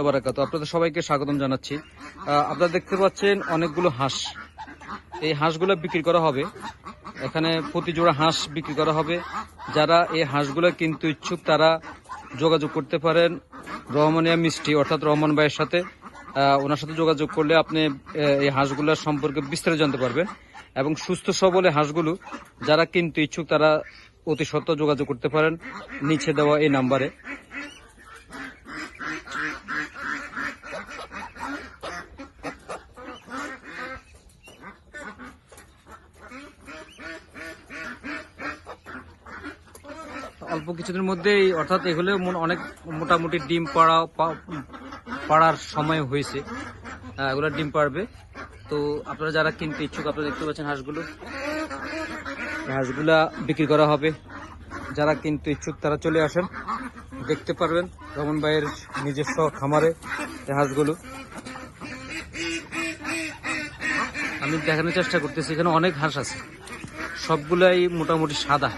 বারাকাতু। আপনাদের সবাইকে স্বাগতম জানাচ্ছি। আপনারা দেখতে পাচ্ছেন অনেকগুলো হাঁস। এই হাঁসগুলো বিক্রি করা হবে। এখানে প্রতি জোড়া হাঁস বিক্রি করা হবে। যারা এই হাঁসগুলো কিনতে ইচ্ছুক তারা যোগাযোগ করতে পারেন রহমানিয়া মিষ্টি অর্থাৎ রহমান ভাইয়ের সাথে। ওনার সাথে যোগাযোগ করলে আপনি এই হাঁসগুলোর সম্পর্কে বিস্তারিত জানতে পারবেন এবং সুস্থ সবল হাঁসগুলো যারা কিনতে ইচ্ছুক তারা অতি সত্ত্বর যোগাযোগ করতে পারেন নিচে দেওয়া এই নাম্বারে। অল্প কিছুদিনের মধ্যেই অর্থাৎ এগুলো অনেক মোটামুটি ডিম পাড়ার সময় হয়েছে। এগুলো ডিম পাড়বে। তো আপনারা যারা কিনতে ইচ্ছুক আপনারা দেখতে পাচ্ছেন হাঁসগুলা বিক্রি করা হবে। যারা কিনতে ইচ্ছুক তারা চলে আসেন, দেখতে পারবেন রহমান ভাইয়ের নিজস্ব খামারে এই হাঁসগুলো। আমি দেখানোর চেষ্টা করতেছি, এখানে অনেক হাঁস আছে, সবগুলাই মোটামুটি সাদা।